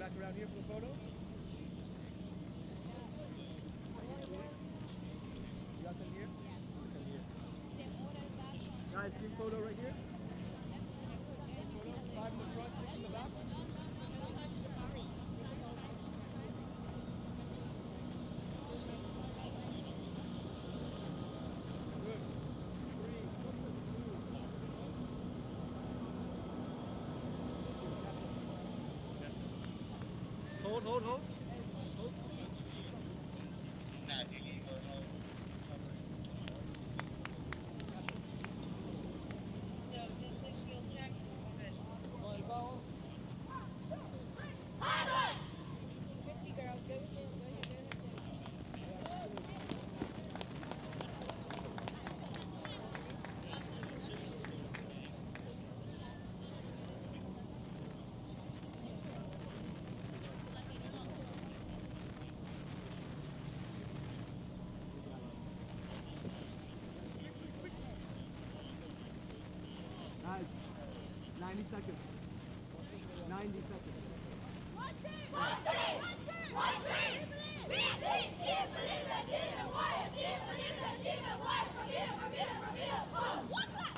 back around here for the photo. You got them here? Guys, team photo right here. Five in the front, six in the back. Hold. Guys, 90 seconds. 90 seconds. One team! One team! One team! We a team! Team believe the team and one team believe the team and one from here. One clap! One clap!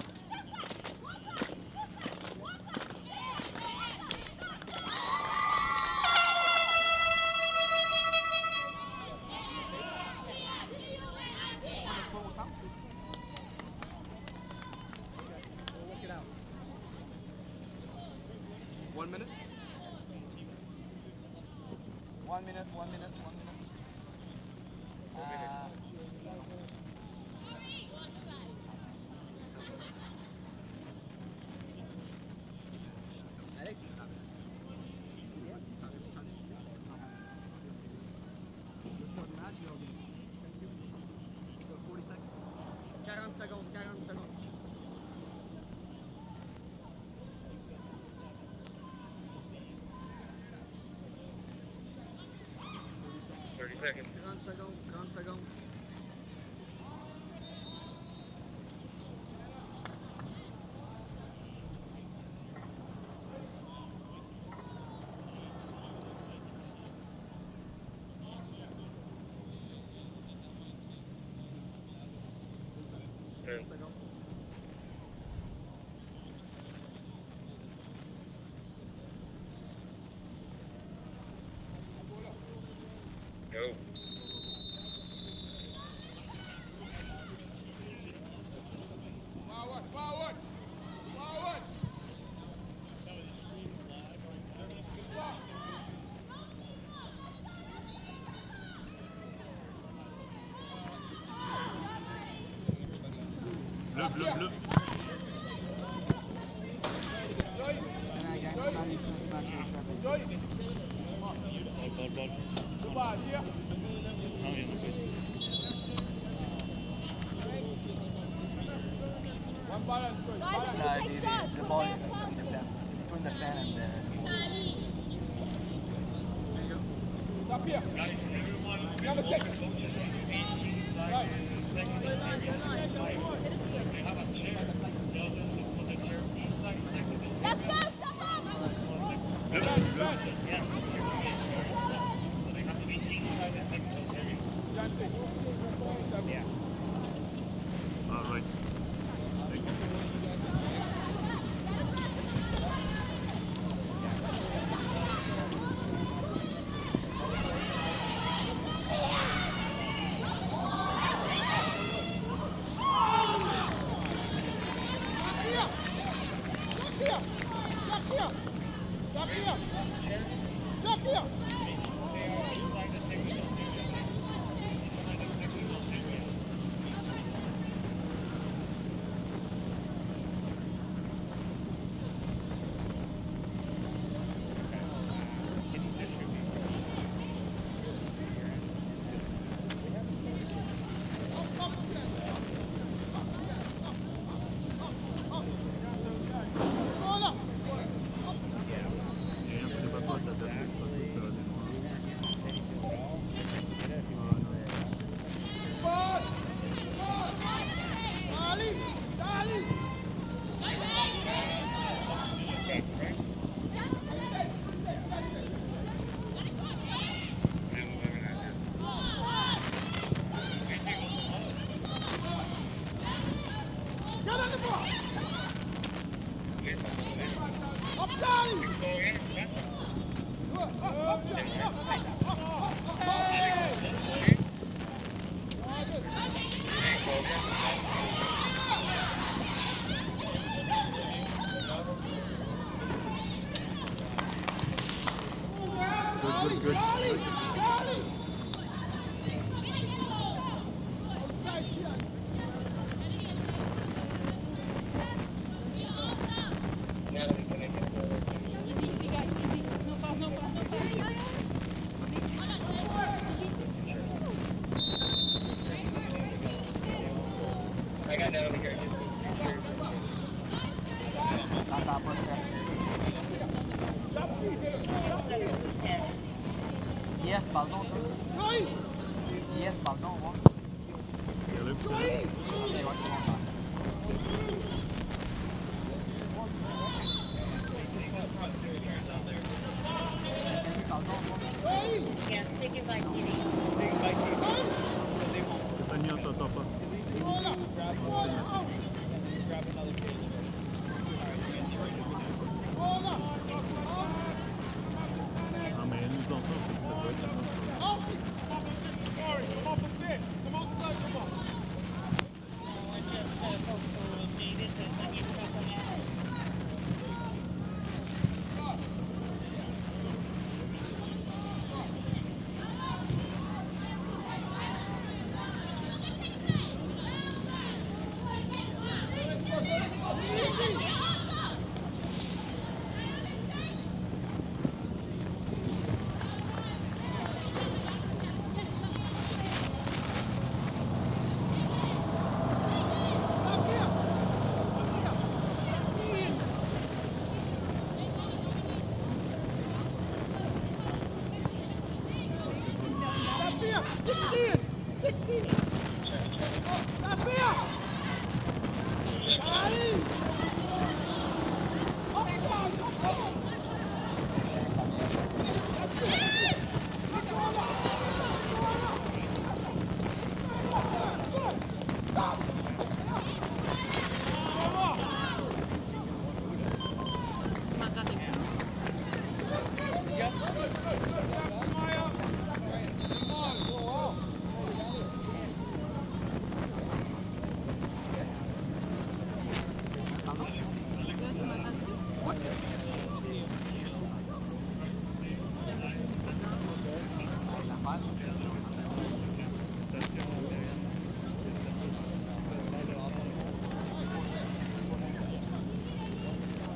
We'll work it out. 1 minute. 1 minute. Alex? 40 seconds. 40 seconds. 30 seconds. 40 seconds. Go. Forward. Bleu. The ball is between the fan and the... Stop here. Number 6. Right. Let's go! Yeah. All right. Good. I got that over here. Tatapos ka. Yes, ballon. Yes, ballon. Yes, take it by kitty. Depending on the top.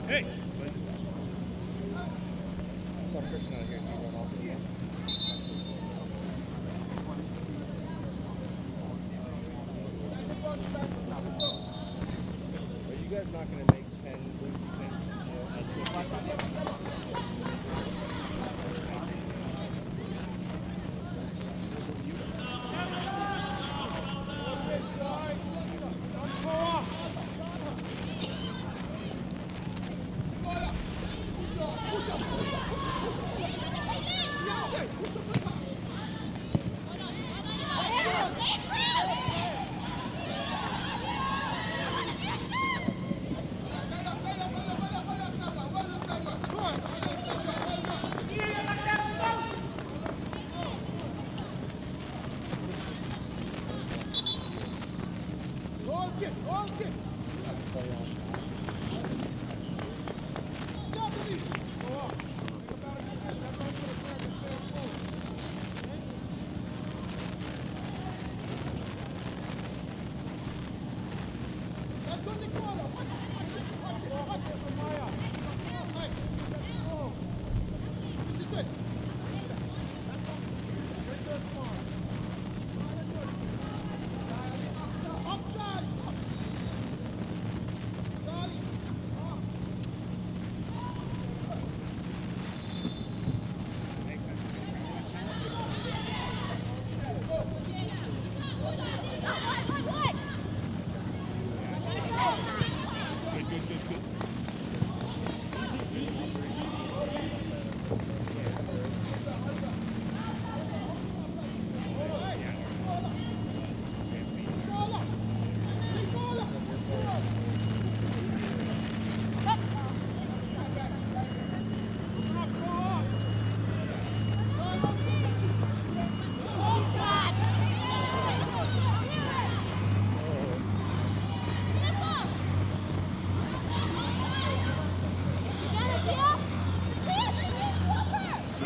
Hey! Some person out here can run off the end. Are you guys not going to make 10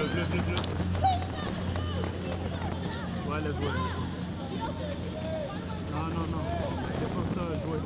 Bleu. Ouais, laisse jouer. Non. Défenseur à jouer.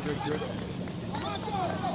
Good. Good.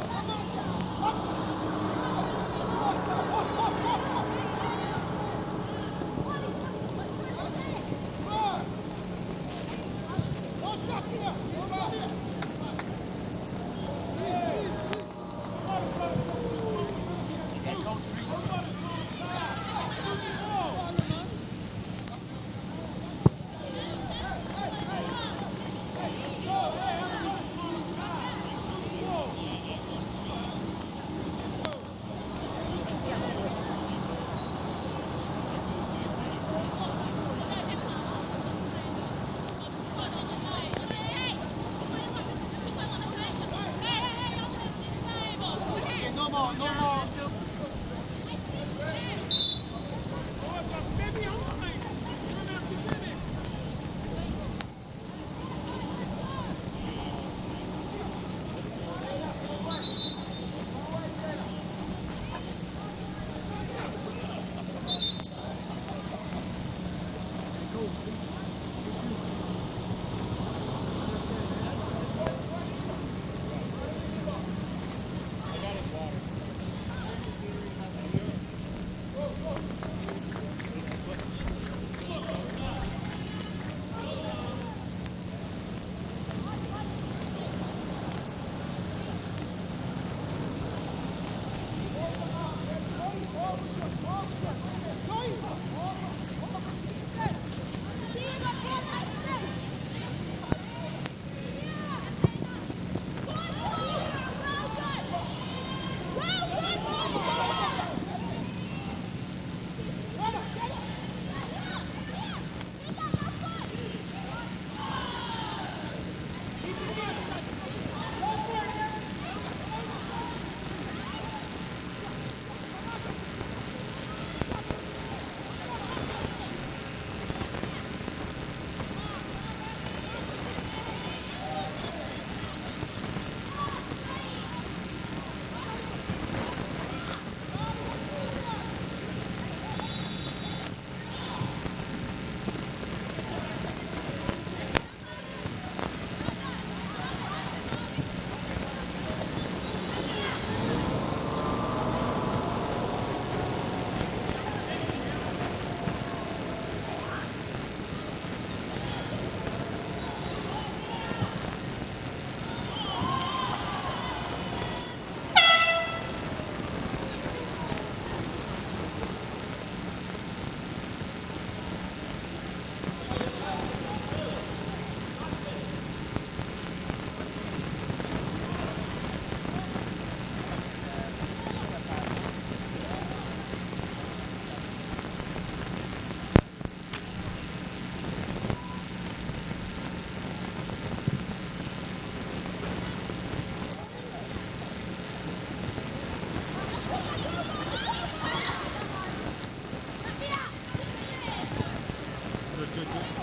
good, good.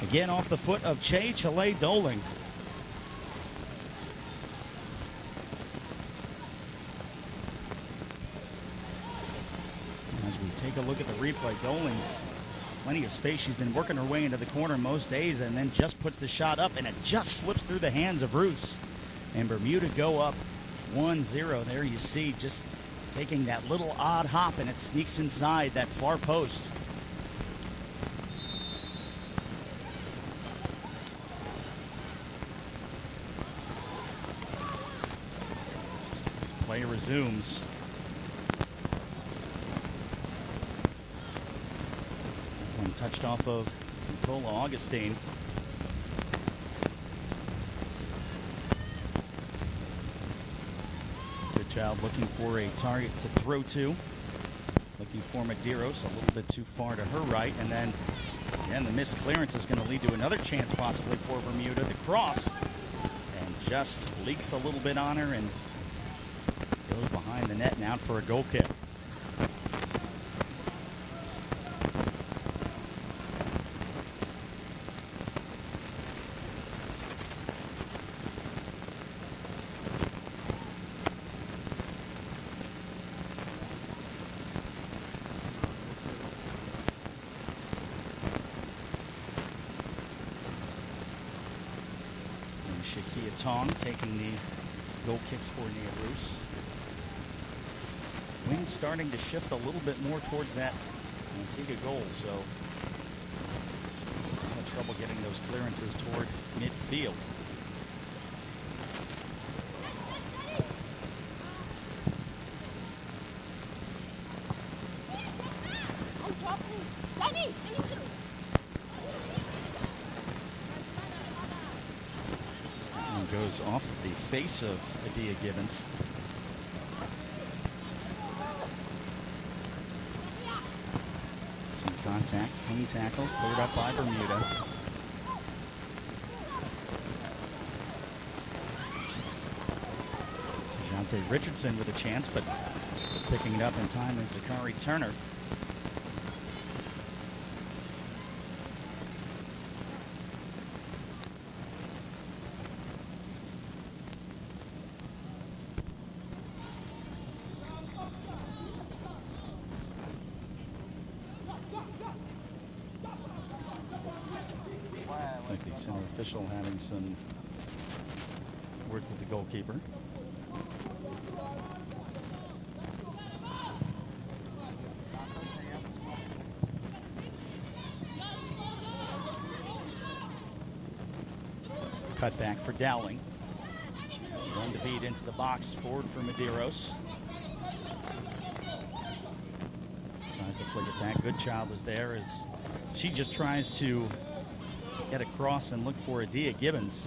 Again off the foot of Chile Doling. As we take a look at the replay, Doling, plenty of space. She's been working her way into the corner most days and then just puts the shot up, and it just slips through the hands of Roos. And Bermuda go up 1-0. There you see, just taking that little odd hop, and it sneaks inside that far post. Play resumes. One touched off of Nicola Augustine. Good job looking for a target to throw to. Looking for Medeiros, a little bit too far to her right. And then, again, the missed clearance is going to lead to another chance possibly for Bermuda. The cross, and just leaks a little bit on her and goes behind the net and out for a goal kick. And Shakia Tong taking the goal kicks for Nia Roos. Wings starting to shift a little bit more towards that Antigua goal, so having trouble getting those clearances toward midfield. And goes off of the face of Adia Gibbons. Contact, clean tackle, cleared up by Bermuda. Tajante Richardson with a chance, but picking it up in time is Zachary Turner. Center official having some words with the goalkeeper. Cut back for Dowling. One to beat into the box, forward for Medeiros. Tries to flick it back. Goodchild is there as she just tries to get across and look for Adia Gibbons.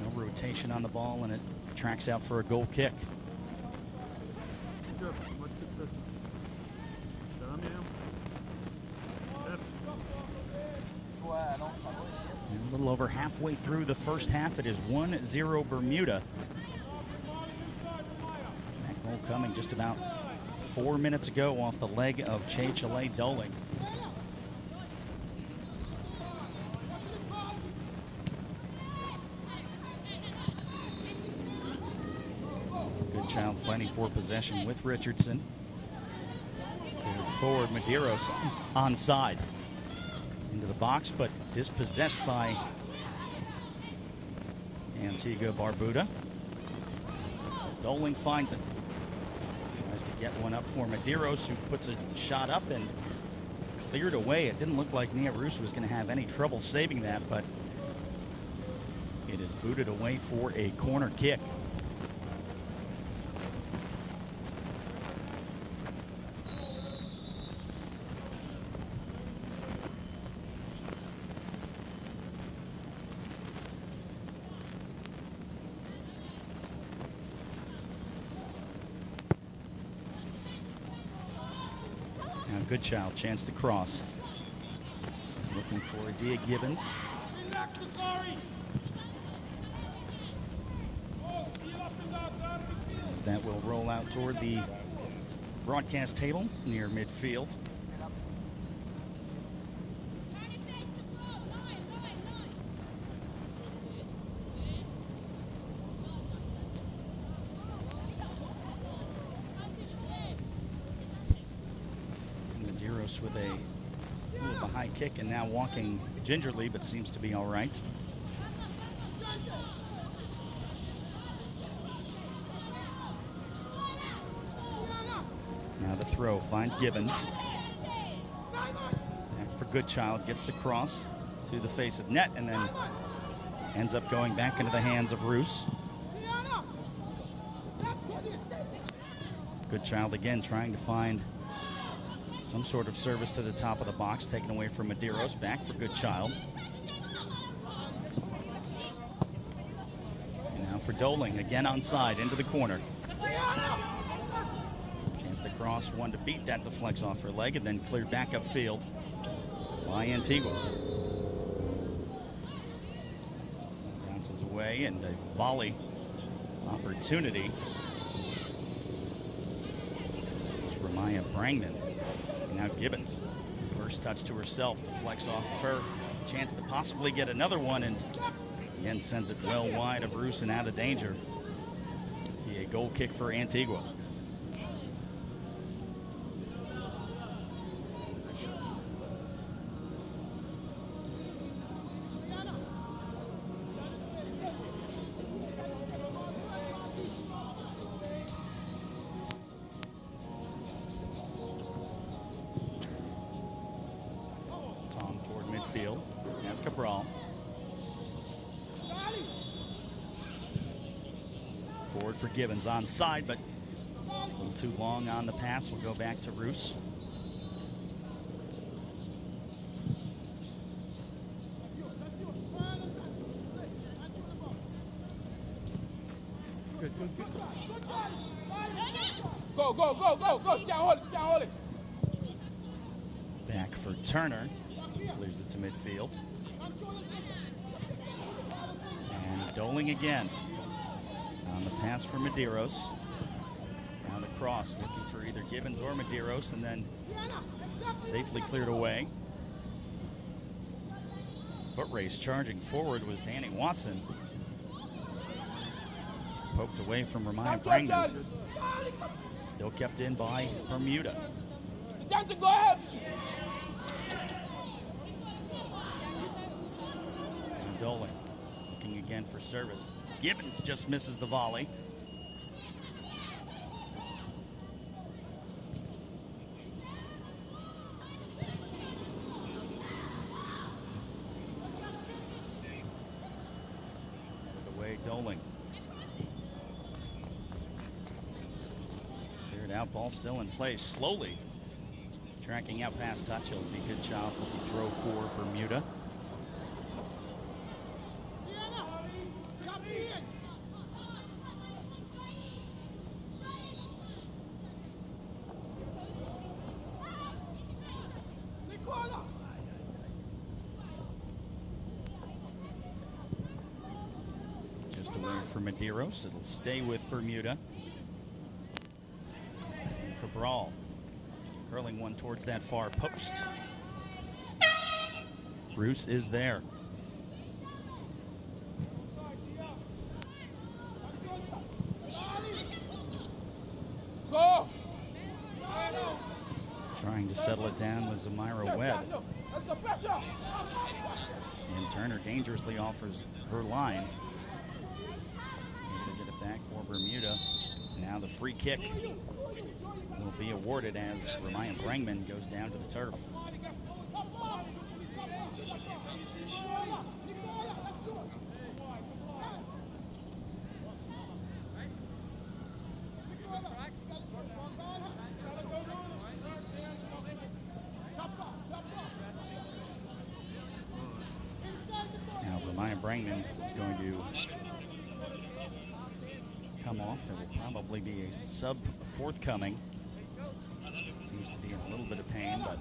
No rotation on the ball, and it tracks out for a goal kick. A little over halfway through the first half, it is 1-0 Bermuda. That goal coming just about 4 minutes ago off the leg of Che-Chile Doling. Goodchild fighting for possession with Richardson. Forward, Medeiros onside. Into the box, but dispossessed by Antigua Barbuda. Doling finds it. Tries to get one up for Medeiros, who puts a shot up and cleared away. It didn't look like Nia Roos was going to have any trouble saving that, but it is booted away for a corner kick. Goodchild, chance to cross. He's looking for Adia Gibbons. As that will roll out toward the broadcast table near midfield. With a little of a high kick and now walking gingerly, but seems to be all right. Now the throw finds Gibbons. Back for Goodchild, gets the cross to the face of net and then ends up going back into the hands of Roos. Goodchild again trying to find some sort of service to the top of the box, taken away from Medeiros. Back for Goodchild. And now for Doling, again onside, into the corner. Chance to cross, one to beat. That deflects off her leg and then cleared back upfield by Antigua. Bounces away and a volley opportunity. It's Ramaya Brangman. Now Gibbons, first touch to herself, deflects off of her. Chance to possibly get another one, and again sends it well wide of Roos and out of danger. Be a goal kick for Antigua. Forward for Gibbons, onside, but a little too long on the pass. We'll go back to Roos. Go, go, go, go, go. She can't hold it, she can't hold it. Back for Turner. Clears it to midfield. And Doling again. On the pass for Medeiros. Now the cross, looking for either Gibbons or Medeiros, and then safely cleared away. Foot race charging forward was Danny Watson. Poked away from Ramaya Brangman. Still kept in by Bermuda. Johnson, go ahead. again for service. Gibbons just misses the volley. Away Doling. Cleared out, ball still in place. Slowly tracking out past touch. It'll be a good job with the throw for Bermuda. Just away from Medeiros. It'll stay with Bermuda. And Cabral curling one towards that far post. Bruce is there. Go! Trying to settle it down was Zamira Webb. And Turner dangerously offers her line. Able to get it back for Bermuda. Now the free kick will be awarded as Ryan Brangman goes down to the turf. Now Ryan Brangman is going to come off. There will probably be a sub forthcoming. Seems to be in a little bit of pain, but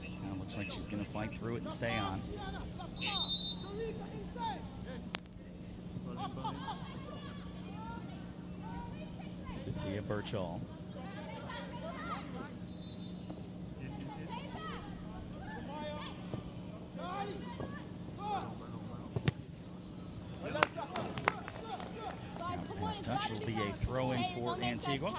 now it looks like she's going to fight through it and stay on. Satia Birchall. Pass touch will be a throw-in for Antigua.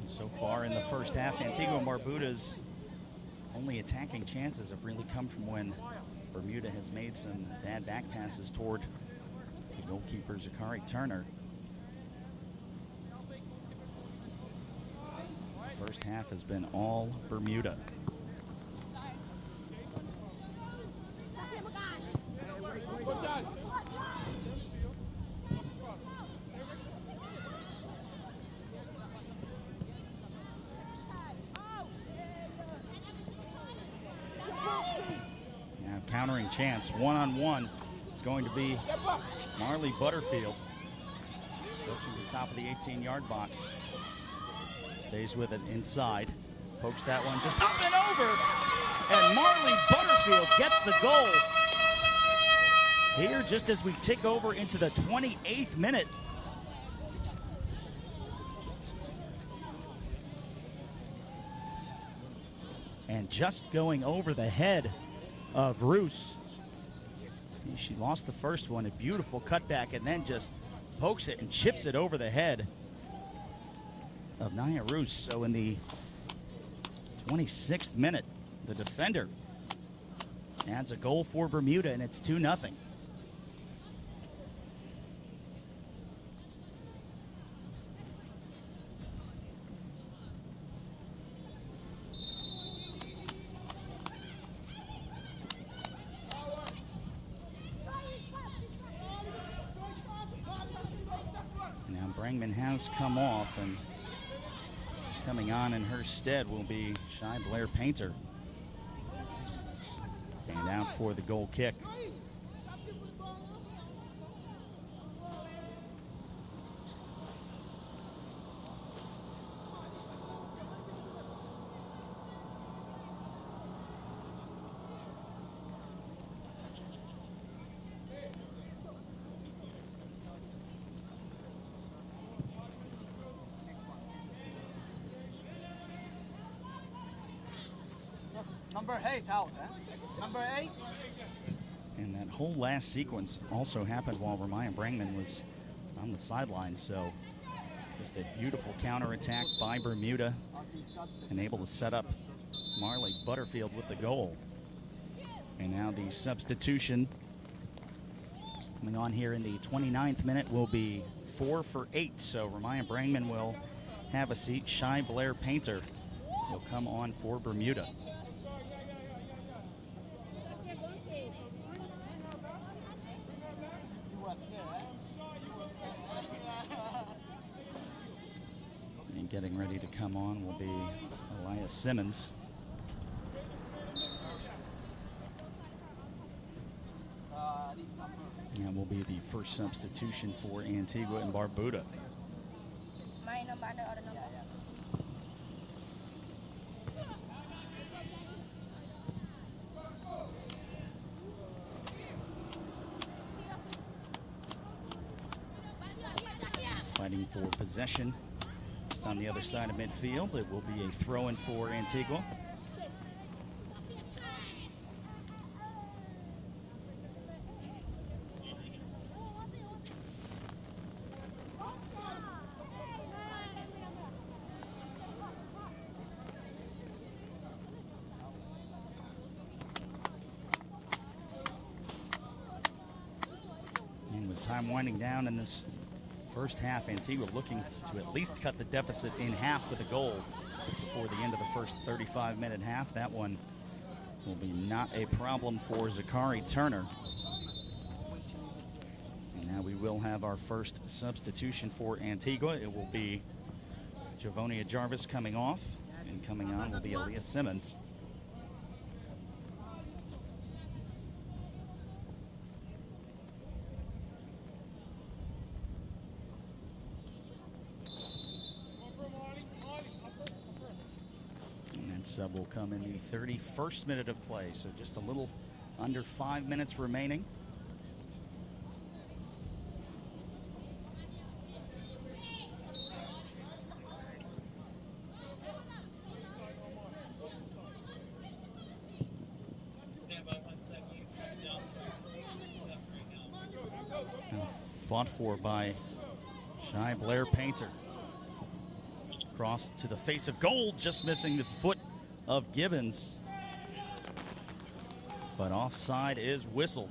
So far in the first half, Antigua Barbuda's only attacking chances have really come from when Bermuda has made some bad back passes toward the goalkeeper, Zakari Turner. First half has been all Bermuda. Now countering chance, one-on-one is going to be Marley Butterfield. Approaching the top of the 18-yard box. Stays with it inside. Pokes that one just up and over. And Marley Butterfield gets the goal. Here, just as we tick over into the 28th minute. And just going over the head of Roos. See, she lost the first one, a beautiful cutback, and then just pokes it and chips it over the head of Nia Roos. So in the 26th minute, the defender adds a goal for Bermuda, and it's 2-0. Now Brangman has come off, and coming on in her stead will be Shy Blair Painter. Stand out for the goal kick. Number 8 out, huh? Number 8? And that whole last sequence also happened while Ryan Brangman was on the sideline. So just a beautiful counterattack by Bermuda and able to set up Marley Butterfield with the goal. And now the substitution coming on here in the 29th minute will be 4 for 8. So Ryan Brangman will have a seat. Shy Blair Painter will come on for Bermuda. And getting ready to come on will be Elias Simmons. That will be the first substitution for Antigua and Barbuda. Fighting for possession. Just on the other side of midfield, it will be a throw-in for Antigua. And with time winding down in this first half, Antigua looking to at least cut the deficit in half with a goal before the end of the first 35-minute half. That one will be not a problem for Zachary Turner. And now we will have our first substitution for Antigua. It will be Javonia Jarvis coming off, and coming on will be Elias Simmons. Sub will come in the 31st minute of play, so just a little under 5 minutes remaining. Now fought for by Shy Blair Painter. Cross to the face of goal, just missing the foot of Gibbons, but offside is whistled.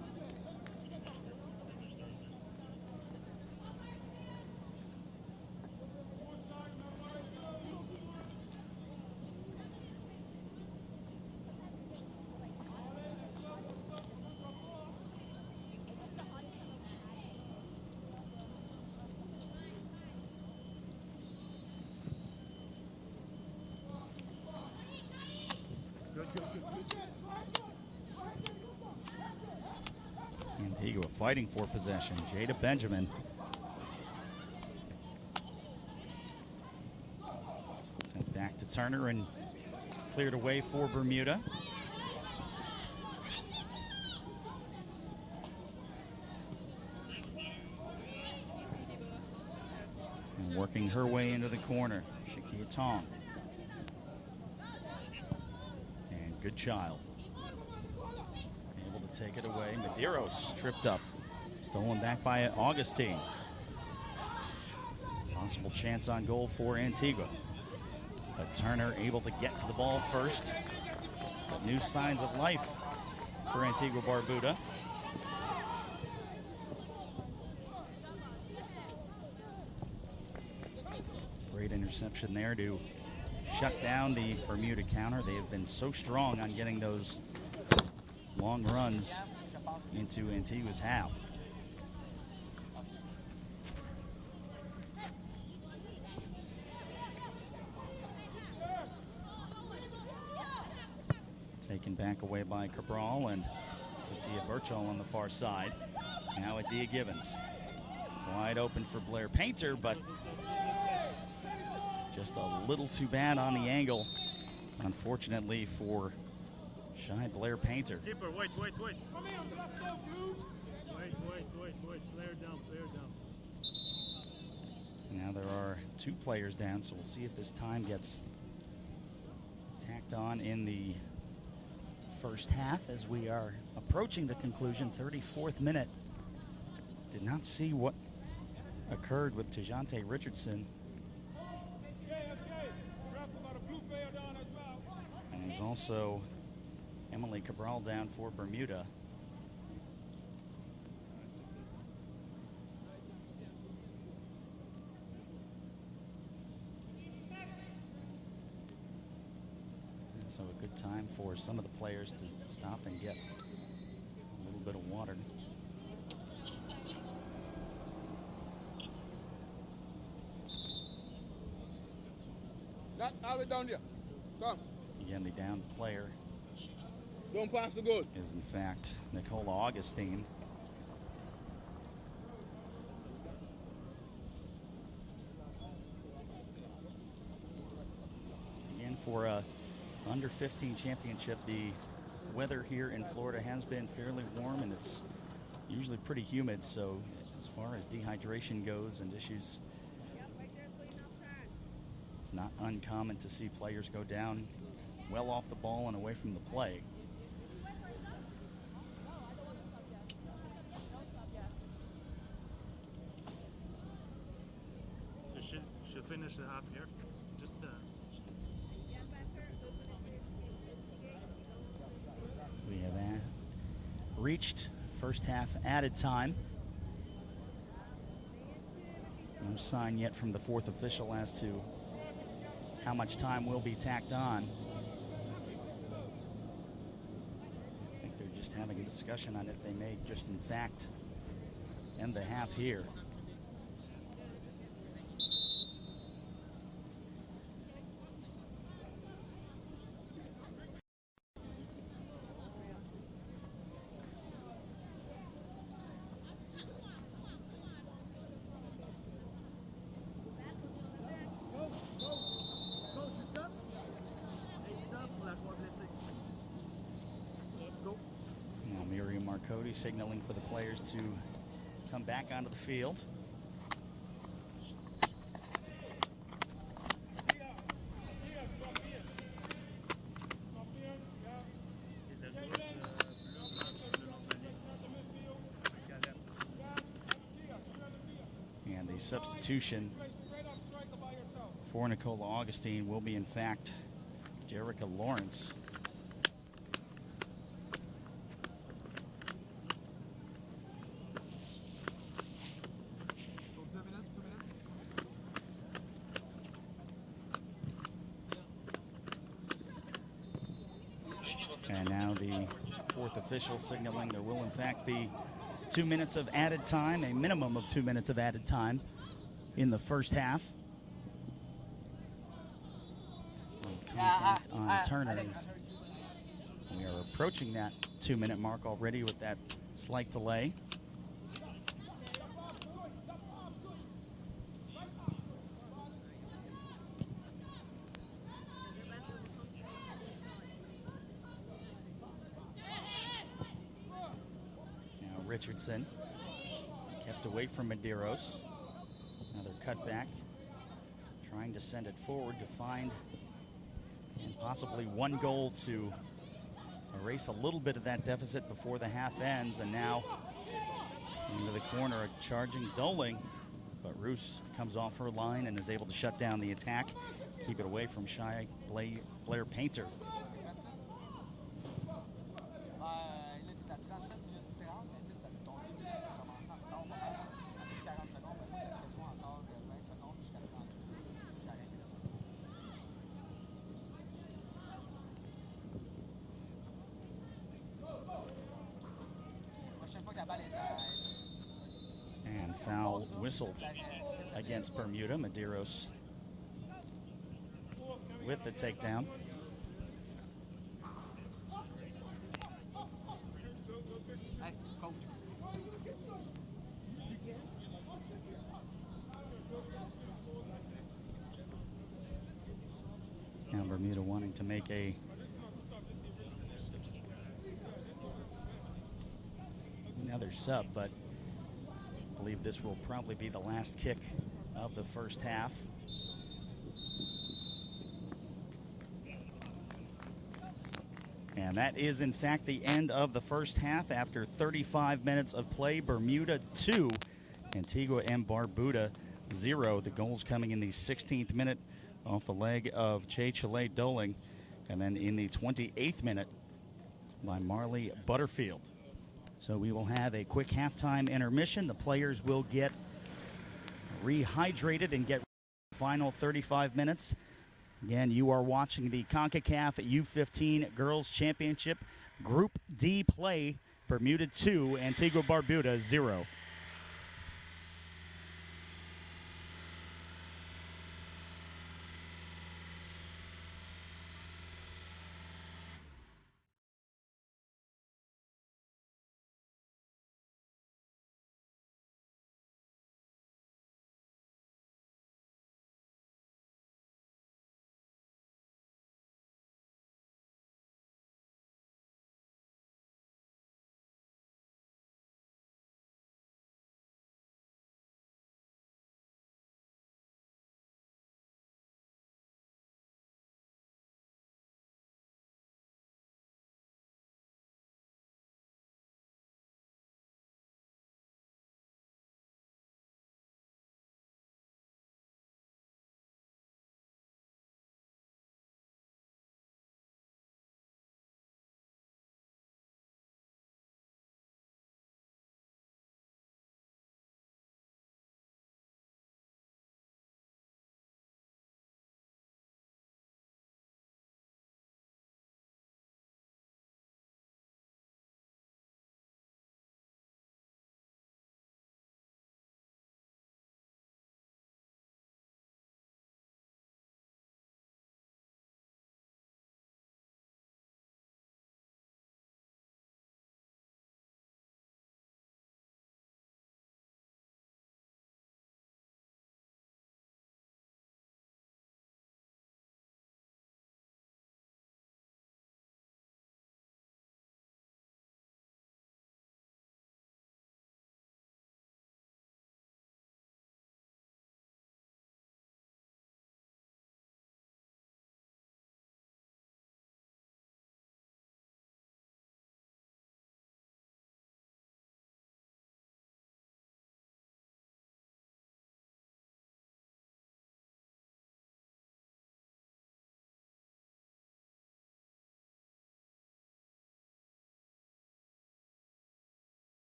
Antigua fighting for possession. Jada Benjamin. Sent back to Turner and cleared away for Bermuda. And working her way into the corner, Shakia Tong. And good child. Take it away. Medeiros tripped up. Stolen back by Augustine. Possible chance on goal for Antigua. But Turner able to get to the ball first. But new signs of life for Antigua Barbuda. Great interception there to shut down the Bermuda counter. They have been so strong on getting those long runs into Antigua's half. Taken back away by Cabral and Satia Birchall on the far side. Now Adia Gibbons. Wide open for Blair Painter, but just a little too bad on the angle, unfortunately, for Shy Blair Painter. Keeper, wait. Wait. Player down. Now there are 2 players down, so we'll see if this time gets tacked on in the first half as we are approaching the conclusion. 34th minute. Did not see what occurred with Tajante Richardson. And there's also Emily Cabral down for Bermuda. And so a good time for some of the players to stop and get a little bit of water. Not all the way down there. Come. Again, the down player Don't pass the goal. is in fact Nicola Augustine. Again, for a under-15 championship, the weather here in Florida has been fairly warm, and it's usually pretty humid, so as far as dehydration goes and issues, it's not uncommon to see players go down well off the ball and away from the play. So she'll finish the half here. Just We have reached first half added time. No sign yet from the fourth official as to how much time will be tacked on. I think they're just having a discussion on if they may just in fact end the half here. Now Miriam Marcotti signaling for the players to come back onto the field. And the substitution for Nicola Augustine will be in fact Jerica Lawrence. And now the fourth official signaling there will in fact be 2 minutes of added time, a minimum of 2 minutes of added time in the first half. Contact on Turner. We are approaching that 2-minute mark already with that slight delay. Richardson kept away from Medeiros. Another cutback, trying to send it forward to find and possibly one goal to erase a little bit of that deficit before the half ends. And now into the corner, a charging Doling, but Roos comes off her line and is able to shut down the attack, keep it away from shy Blair Painter. And foul whistled against Bermuda. Medeiros with the takedown. Now Bermuda wanting to make another sub, but I believe this will probably be the last kick of the first half. And that is, in fact, the end of the first half. After 35 minutes of play, Bermuda 2, Antigua and Barbuda 0. The goals coming in the 16th minute off the leg of Che Doling, and then in the 28th minute by Marley Butterfield. So we will have a quick halftime intermission. The players will get rehydrated and get final 35 minutes. Again, you are watching the Concacaf U15 Girls Championship Group D play. Bermuda 2, Antigua Barbuda 0.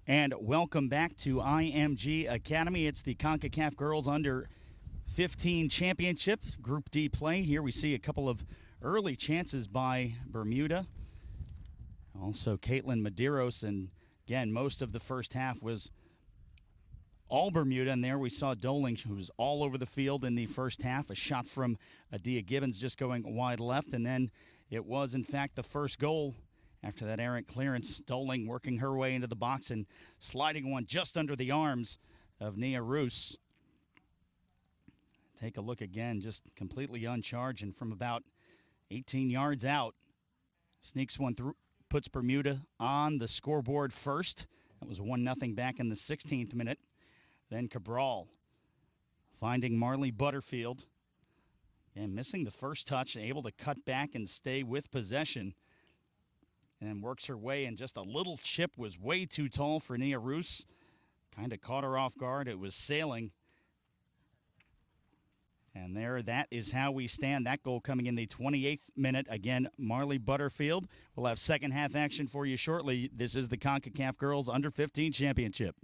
And welcome back to IMG Academy. It's the Concacaf Girls Under-15 Championship Group D play. Here we see a couple of early chances by Bermuda. Also Caitlin Medeiros, and again, most of the first half was all Bermuda, and there we saw Doling, who was all over the field in the first half. A shot from Adia Gibbons just going wide left, and then it was, in fact, the first goal. After that errant clearance, Doling working her way into the box and sliding one just under the arms of Nia Roos. Take a look again, just completely uncharged, and from about 18 yards out, sneaks one through, puts Bermuda on the scoreboard first. That was 1-0 back in the 16th minute. Then Cabral finding Marley Butterfield, and missing the first touch, able to cut back and stay with possession. And then works her way, and just a little chip was way too tall for Nia Roos. Kind of caught her off guard. It was sailing, And there, that is how we stand. That goal coming in the 28th minute. Again, Marley Butterfield. We'll have second half action for you shortly. This is the Concacaf Girls Under-15 Championship.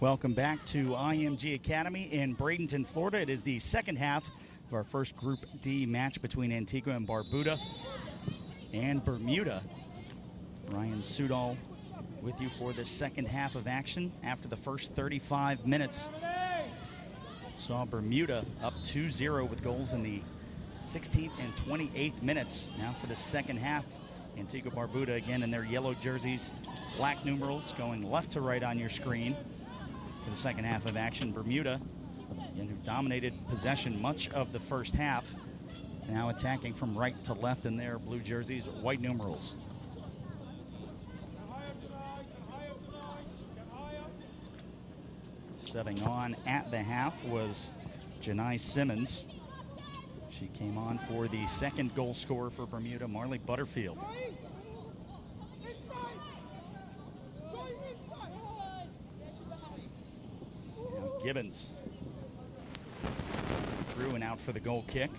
Welcome back to IMG Academy in Bradenton, Florida. It is the second half of our first Group D match between Antigua and Barbuda and Bermuda. Ryan Sudol with you for the second half of action. After the first 35 minutes, saw Bermuda up 2-0 with goals in the 16th and 28th minutes. Now for the second half, Antigua Barbuda again in their yellow jerseys, black numerals going left to right on your screen. For the second half of action, Bermuda, again, who dominated possession much of the first half, now attacking from right to left in their blue jerseys, white numerals. Subbing on at the half was Janai Simmons. She came on for the second goal scorer for Bermuda, Marley Butterfield. Gibbons through and out for the goal kick.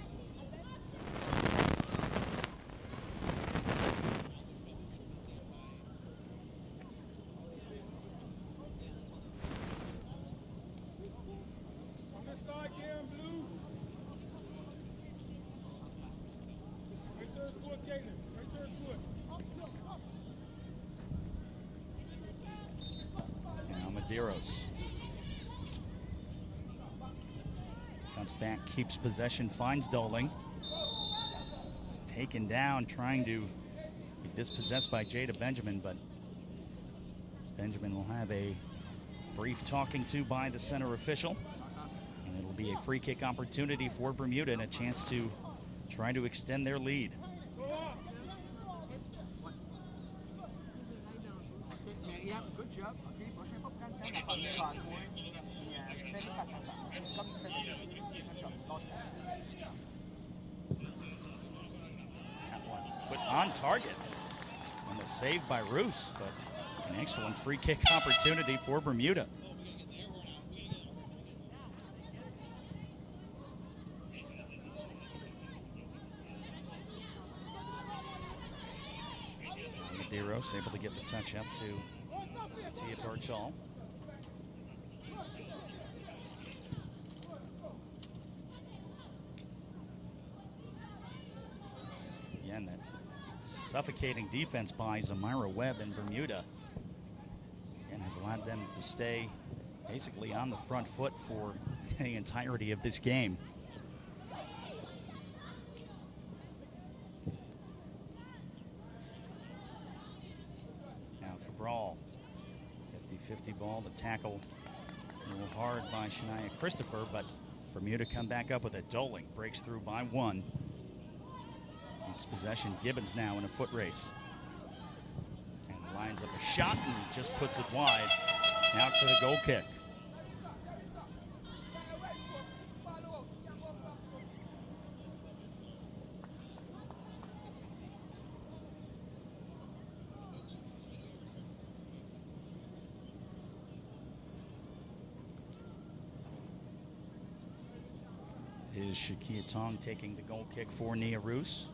On this side, Karen, blue. Right there's foot, Kaden. Right there's foot. Now Medeiros. Comes back, keeps possession, finds Doling. He's taken down, trying to be dispossessed by Jada Benjamin, but Benjamin will have a brief talking to by the center official. And it'll be a free kick opportunity for Bermuda and a chance to try to extend their lead. Yeah, good job. Okay, prochain pas prendre le temps de parler devant toi. Puis fais-le face à face. Comme ça. Good job. Last time. That one put on target. And the save by Roos, but an excellent free kick opportunity for Bermuda. Medeiros able to get the touch up to Tia Barchal. Again, that suffocating defense by Zamira Webb in Bermuda and has allowed them to stay basically on the front foot for the entirety of this game. Now Cabral, 50-50 ball, the tackle a little hard by Shania Christopher, but Bermuda come back up with it. Doling breaks through by one. Keeps possession. Gibbons now in a foot race. And lines up a shot and just puts it wide. Out for the goal kick. Is Shakia Tong taking the goal kick for Nia Roos.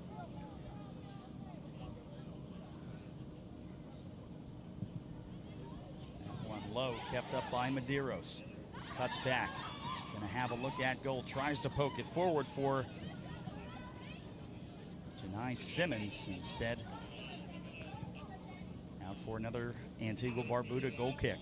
One low, kept up by Medeiros. Cuts back. Gonna have a look at goal. Tries to poke it forward for Janai Simmons. Instead, out for another Antigua Barbuda goal kick.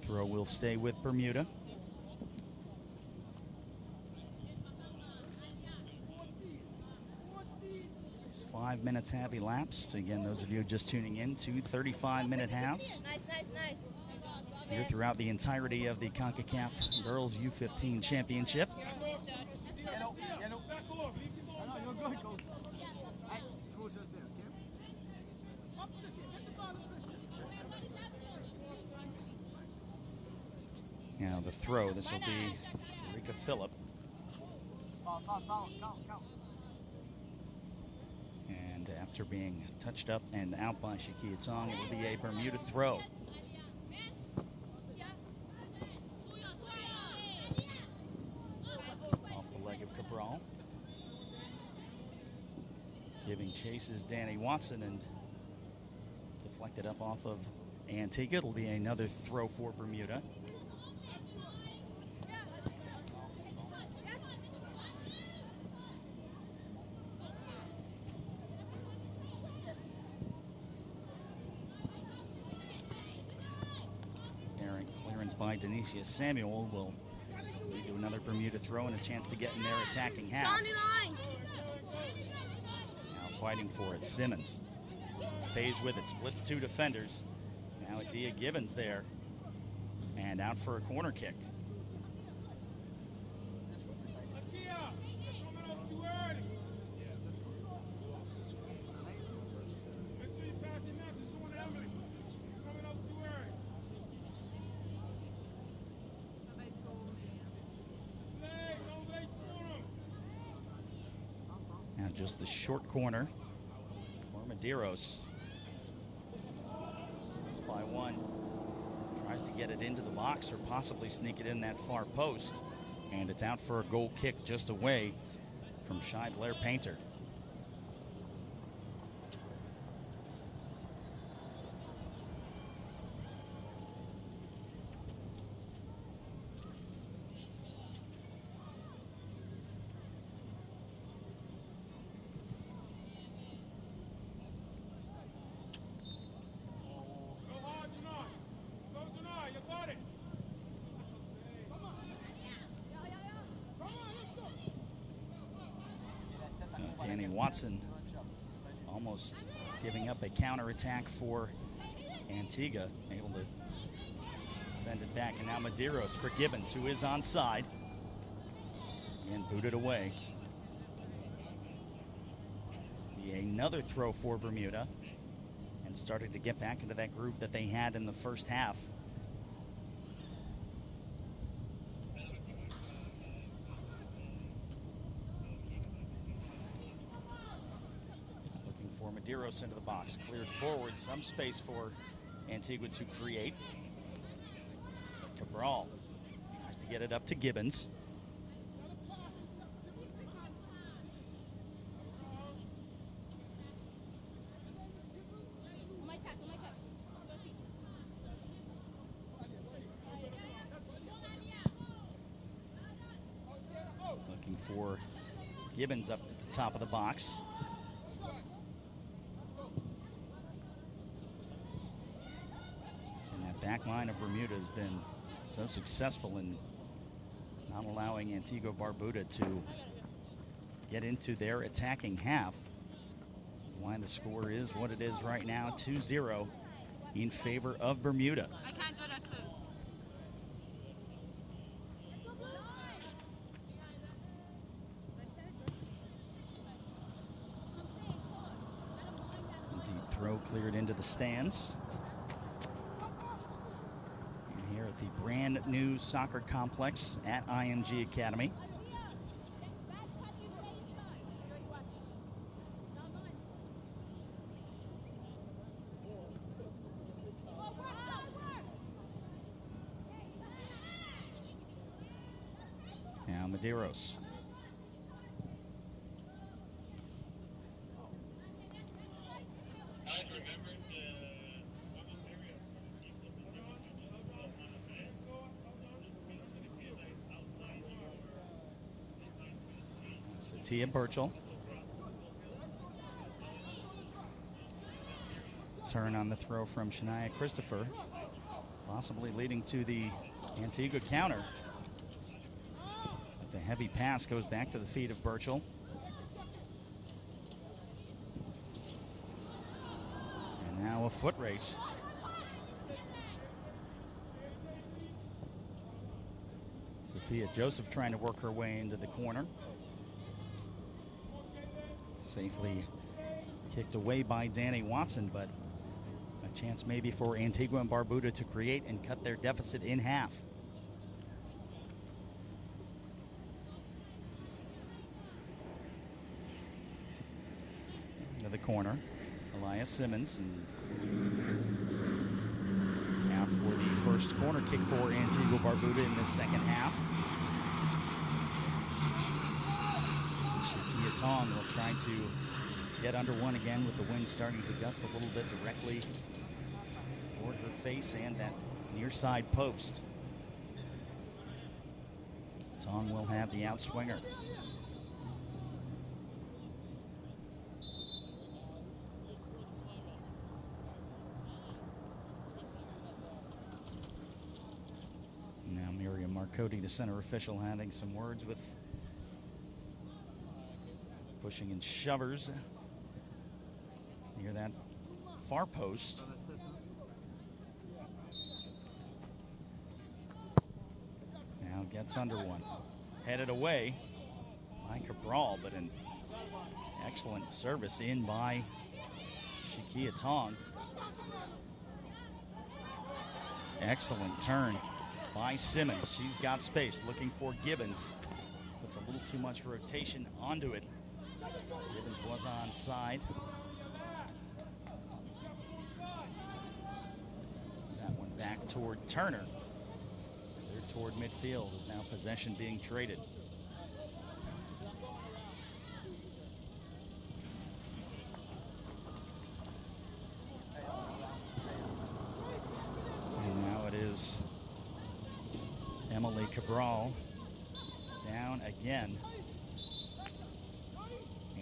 Throw will stay with Bermuda. These 5 minutes have elapsed. Again, those of you just tuning in, 2 35-minute halves. Nice. Here throughout the entirety of the Concacaf Girls U15 Championship. Yellow. No, you're good, coach. Nice. Coach is there, okay? Now the throw, this will be Tarika Phillip. Foul, count. And After being touched up and out by Shakia Tong, it will be a Bermuda throw. Off the leg of Cabral. Giving chase is Danny Watson and deflected up off of Antigua. It'll be another throw for Bermuda. Clearance by Denicia Samuel will lead to another Bermuda throw and a chance to get in their attacking half. Now fighting for it, Simmons stays with it, splits two defenders. Now Adia Gibbons there, and out for a corner kick. Now just the short corner for Medeiros. It's by one. Tries to get it into the box or possibly sneak it in that far post. And it's out for a goal kick just away from Shy Blair Painter. Danny Watson almost giving up a counterattack for Antigua, able to send it back, and now Medeiros for Gibbons, who is onside and booted away. Be another throw for Bermuda, and started to get back into that groove that they had in the first half. For Medeiros into the box, cleared forward, some space for Antigua to create. But Cabral tries to get it up to Gibbons. Looking for Gibbons up at the top of the box. Back line of Bermuda has been so successful in not allowing Antigua Barbuda to get into their attacking half. Why the score is what it is right now, 2-0 in favor of Bermuda. I can't go that close. Deep throw cleared into the stands. Here at the brand new soccer complex at IMG Academy. Now Medeiros. Tia Burchell. Turn on the throw from Shania Christopher, possibly leading to the Antigua counter. But the heavy pass goes back to the feet of Burchell. And now a foot race. Sophia Joseph trying to work her way into the corner. Safely kicked away by Danny Watson, but a chance maybe for Antigua and Barbuda to create and cut their deficit in half. Into the corner. Elias Simmons, and out for the first corner kick for Antigua Barbuda in this second half. Shakia Tong will try to get under one again with the wind starting to gust a little bit directly toward her face and that near side post. Tong will have the outswinger. Now Miriam Marcotti, the center official, having some words with pushing and shovers near that far post. Now gets under one. Headed away by Cabral, but an excellent service in by Shakia Tong. Excellent turn by Simmons. She's got space, looking for Gibbons. Puts a little too much rotation onto it. Gibbons was onside. That one back toward Turner. Clear toward midfield is now possession being traded. And now it is Emily Cabral down again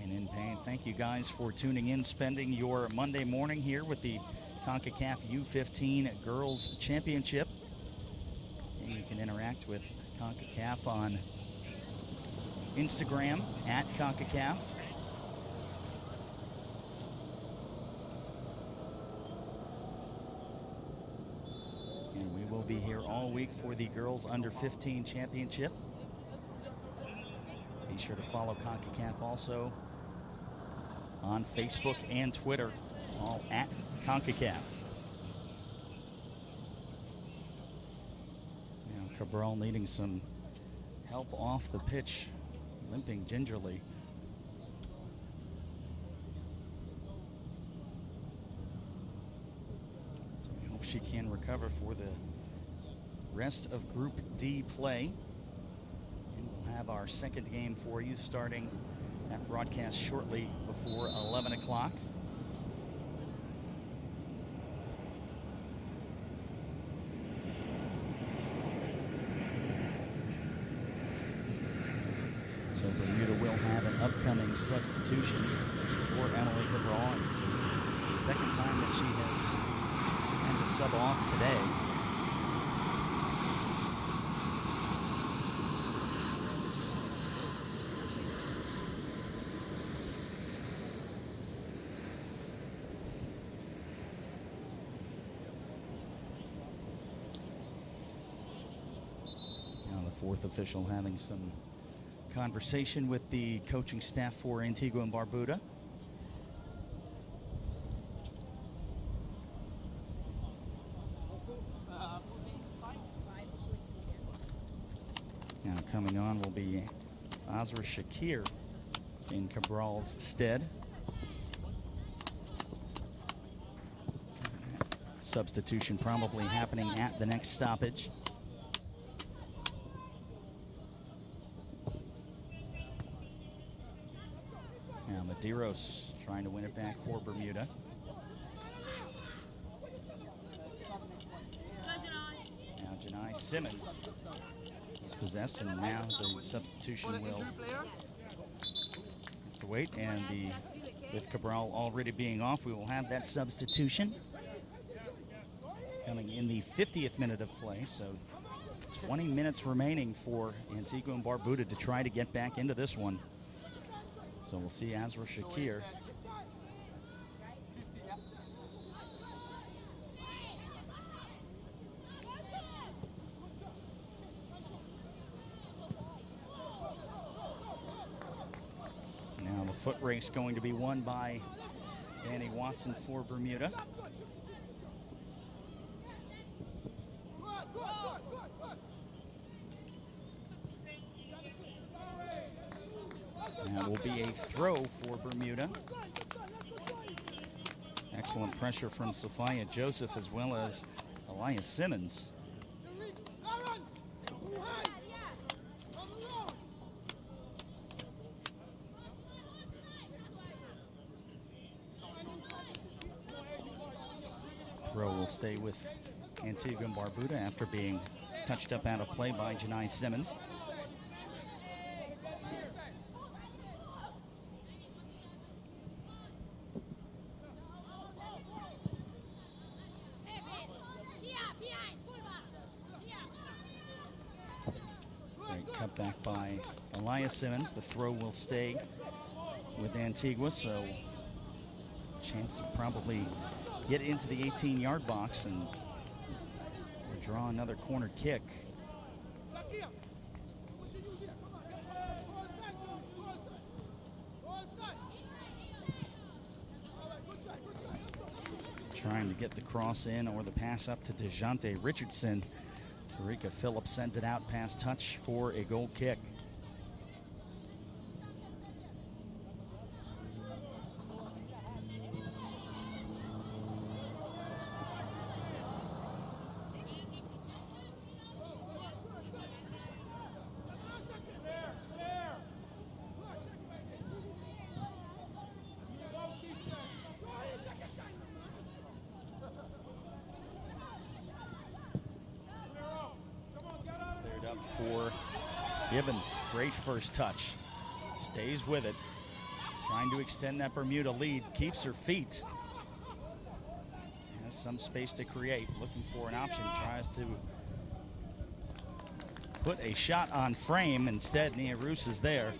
and in pain. Thank you guys for tuning in, spending your Monday morning here with the Concacaf U15 Girls Championship. And you can interact with Concacaf on Instagram at Concacaf. And we will be here all week for the Girls Under-15 Championship. Be sure to follow Concacaf also on Facebook and Twitter, all at Concacaf. Now Cabral needing some help off the pitch, limping gingerly. So we hope she can recover for the rest of Group D play. And we'll have our second game for you starting that broadcast shortly before 11 o'clock. So Bermuda will have an upcoming substitution for Emily Cabral. It's the second time that she has had to sub off today. Fourth official having some conversation with the coaching staff for Antigua and Barbuda. Now coming on will be Azra Shakir in Cabral's stead. Substitution probably happening at the next stoppage. Medeiros trying to win it back for Bermuda. Now Janai Simmons is possessed, and now the substitution will have to wait. And with Cabral already being off, we will have that substitution coming in the 50th minute of play. So 20 minutes remaining for Antigua and Barbuda to try to get back into this one. So we'll see Azra Shakir. Now the foot race going to be won by Danny Watson for Bermuda. That will be a throw for Bermuda. Excellent pressure from Sophia Joseph as well as Elias Simmons. Throw will stay with Antigua and Barbuda after being touched up out of play by Janai Simmons. Great cutback by Elias Simmons. The throw will stay with Antigua, so chance to probably get into the 18-yard box and draw another corner kick. Trying to get the cross in or the pass up to DeJounte Richardson. Tarika Phillips sends it out past touch for a goal kick. For Gibbons, great first touch, stays with it, trying to extend that Bermuda lead, keeps her feet, has some space to create, looking for an option, tries to put a shot on frame, instead Nia Roos is there.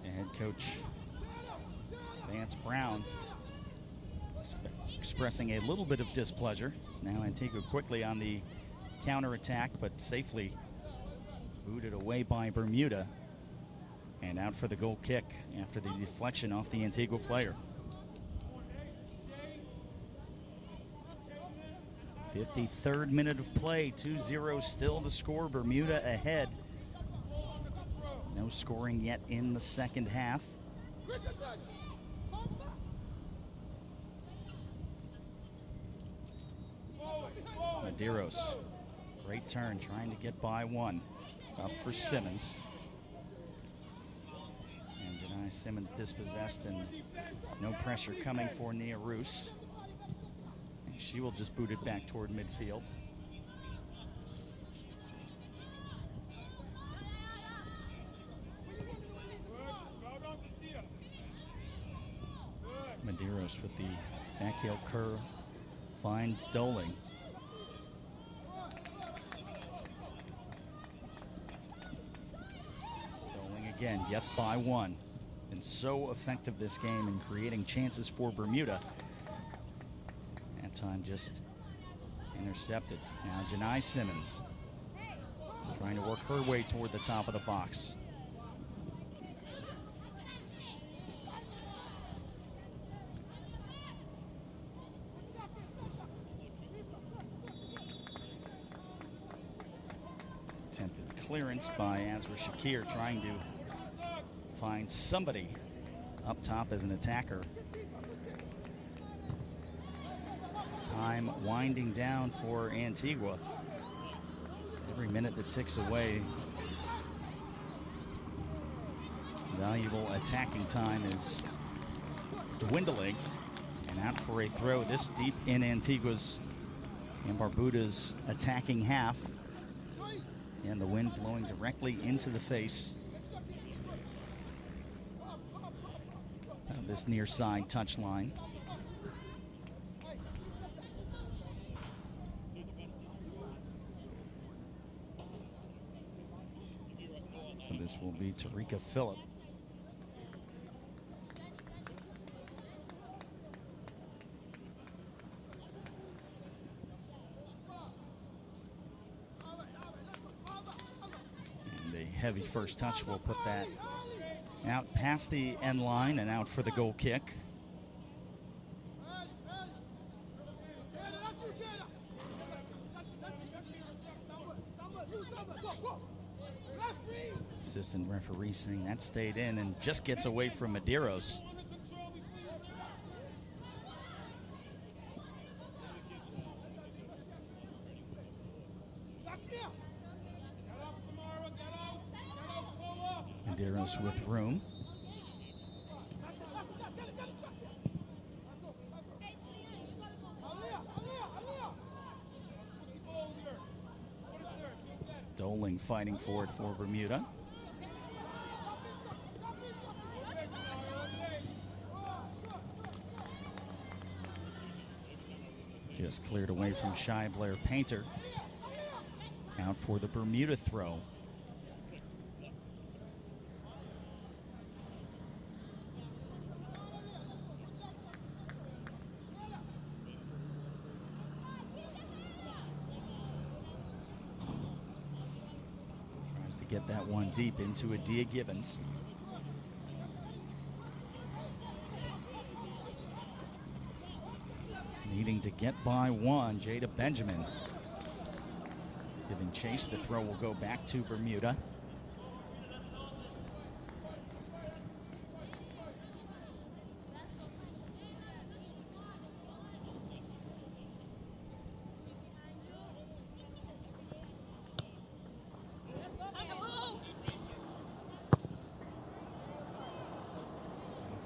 And head coach Vance Brown expressing a little bit of displeasure. It's now Antigua quickly on the counterattack, but safely booted away by Bermuda. And out for the goal kick after the deflection off the Antigua player. 53rd minute of play, 2-0 still the score, Bermuda ahead. No scoring yet in the second half. Medeiros, great turn, trying to get by one. Up for Simmons. And Janai Simmons dispossessed, and no pressure coming for Nia Roos. And she will just boot it back toward midfield. Medeiros with the backheel curve finds Doling. Again, gets by one. Been so effective this game in creating chances for Bermuda. That time just intercepted. Now Janai Simmons trying to work her way toward the top of the box. Attempted clearance by Azra Shakir, trying to find somebody up top as an attacker. Time winding down for Antigua. Every minute that ticks away, valuable attacking time is dwindling. And out for a throw this deep in Antigua's and Barbuda's attacking half. And the wind blowing directly into the face of this near side touchline. So this will be Tarika Phillip. Heavy first touch will put that out past the end line and out for the goal kick. assistant referee saying that stayed in and just gets away from Medeiros. Medeiros with room. Doling fighting for it for Bermuda. Just cleared away from Scheibler Painter. Out for the Bermuda throw. Get that one deep into Adia Gibbons. Needing to get by one, Jada Benjamin. Giving chase, the throw will go back to Bermuda.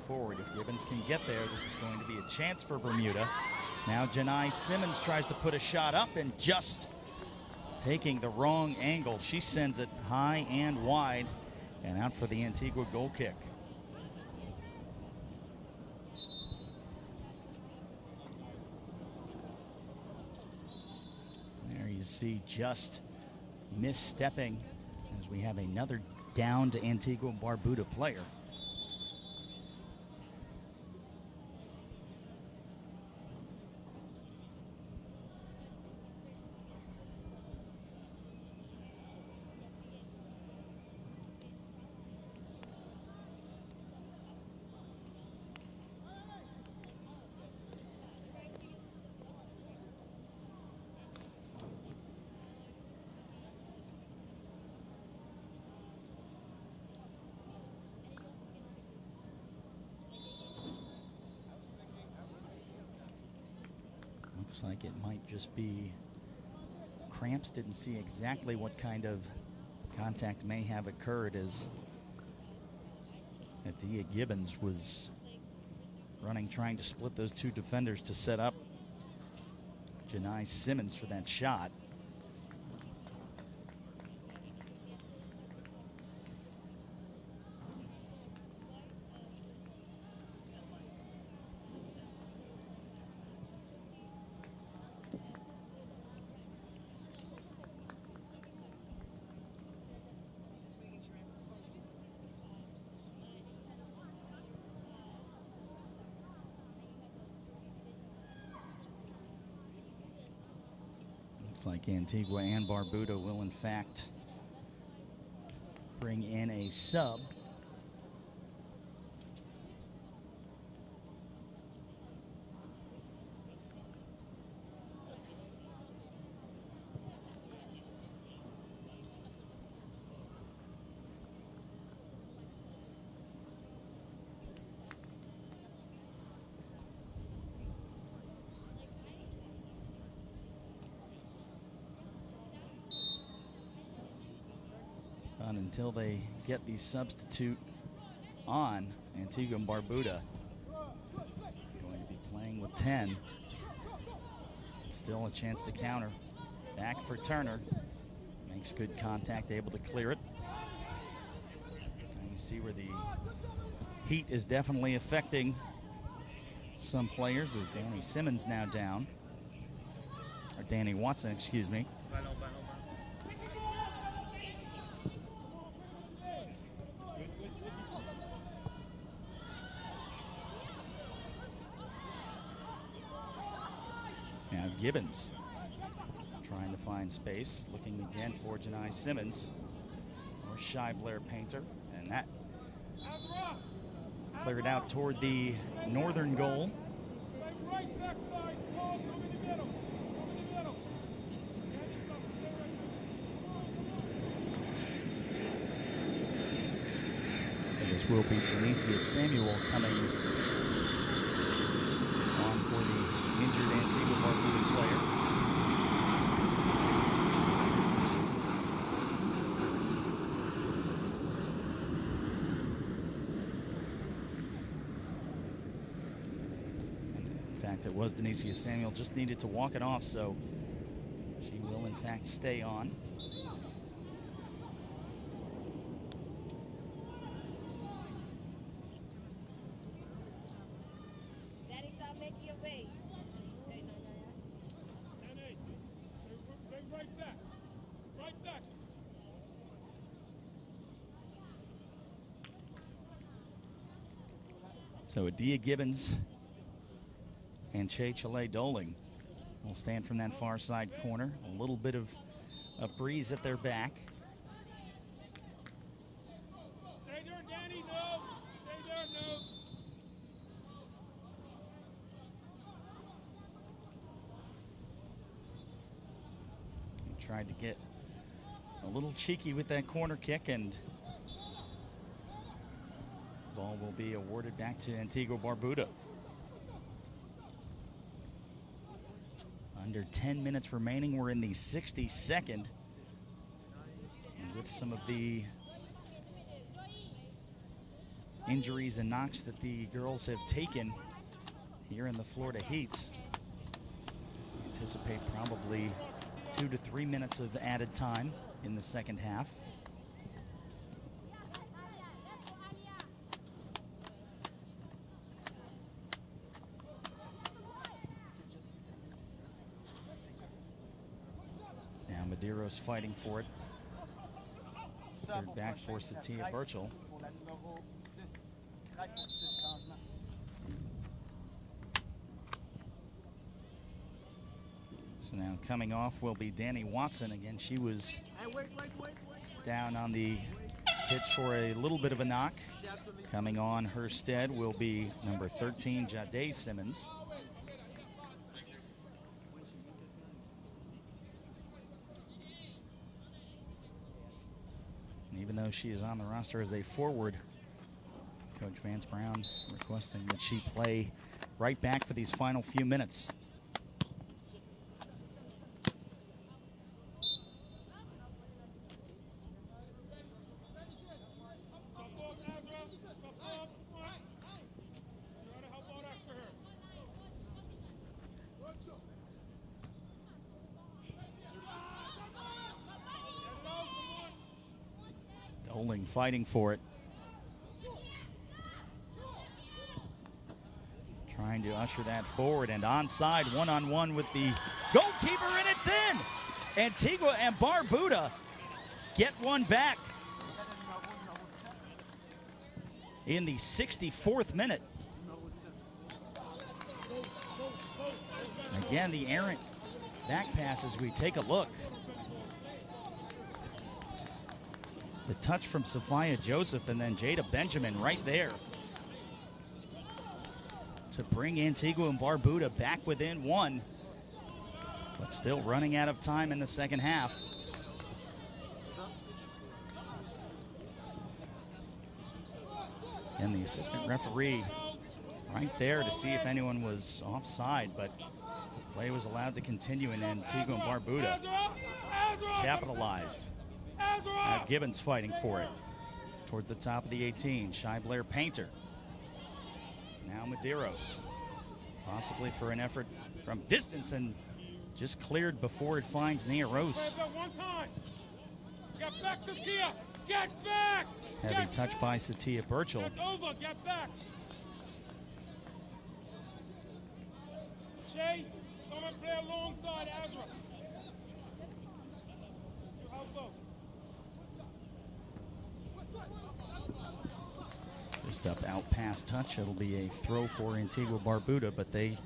Forward. If Gibbons can get there, this is going to be a chance for Bermuda. Now Janai Simmons tries to put a shot up and just taking the wrong angle. She sends it high and wide and out for the Antigua goal kick. There you see just misstepping as we have another down to Antigua Barbuda player. Looks like it might just be cramps. Didn't see exactly what kind of contact may have occurred as Adia Gibbons was running, trying to split those two defenders to set up Janai Simmons for that shot. Looks like Antigua and Barbuda will in fact bring in a sub. Until they get the substitute on, Antigua and Barbuda going to be playing with 10. Still a chance to counter. Back for Turner. Makes good contact, able to clear it. And you see where the heat is definitely affecting some players as Danny Simmons now down. Or Danny Watson, excuse me. Gibbons trying to find space, looking again for Janai Simmons or Scheibler Painter, and that cleared out toward the northern goal. This will be Denicia Samuel coming on for the injured Antigua Barbuda player. In fact, it was Denicia Samuel, just needed to walk it off, so she will in fact stay on. So Adia Gibbons and Che Chile-Doling will stand from that far side corner. A little bit of a breeze at their back. Stay there, Danny, no. Stay there, no. He tried to get a little cheeky with that corner kick, and ball will be awarded back to Antigua Barbuda. Under 10 minutes remaining. We're in the 62nd. And with some of the injuries and knocks that the girls have taken here in the Florida Heat, anticipate probably 2 to 3 minutes of added time in the second half. Medeiros fighting for it. Third back for Satia Burchell. So now coming off will be Danny Watson. Again, she was down on the pitch for a little bit of a knock. Coming on her stead will be number 13, Jade Simmons. Even though she is on the roster as a forward, Coach Vance Brown requesting that she play right back for these final few minutes. Doling fighting for it. Trying to usher that forward and onside, one-on-one with the goalkeeper, and it's in! Antigua and Barbuda get one back in the 64th minute. Again, the errant back pass as we take a look. The touch from Sophia Joseph and then Jada Benjamin right there to bring Antigua and Barbuda back within one, but still running out of time in the second half. And the assistant referee right there to see if anyone was offside, but the play was allowed to continue, and Antigua and Barbuda capitalized. Gibbons fighting for it towards the top of the 18. Shy Blair Painter. Now Medeiros, possibly for an effort from distance, and just cleared before it finds Nia Rose. Get back, Satia! Get back! Heavy touch by Satia Burchell. It's over. Get back. Shay, come and play alongside Ezra. Just up out pass touch. It'll be a throw for Antigua Barbuda, but they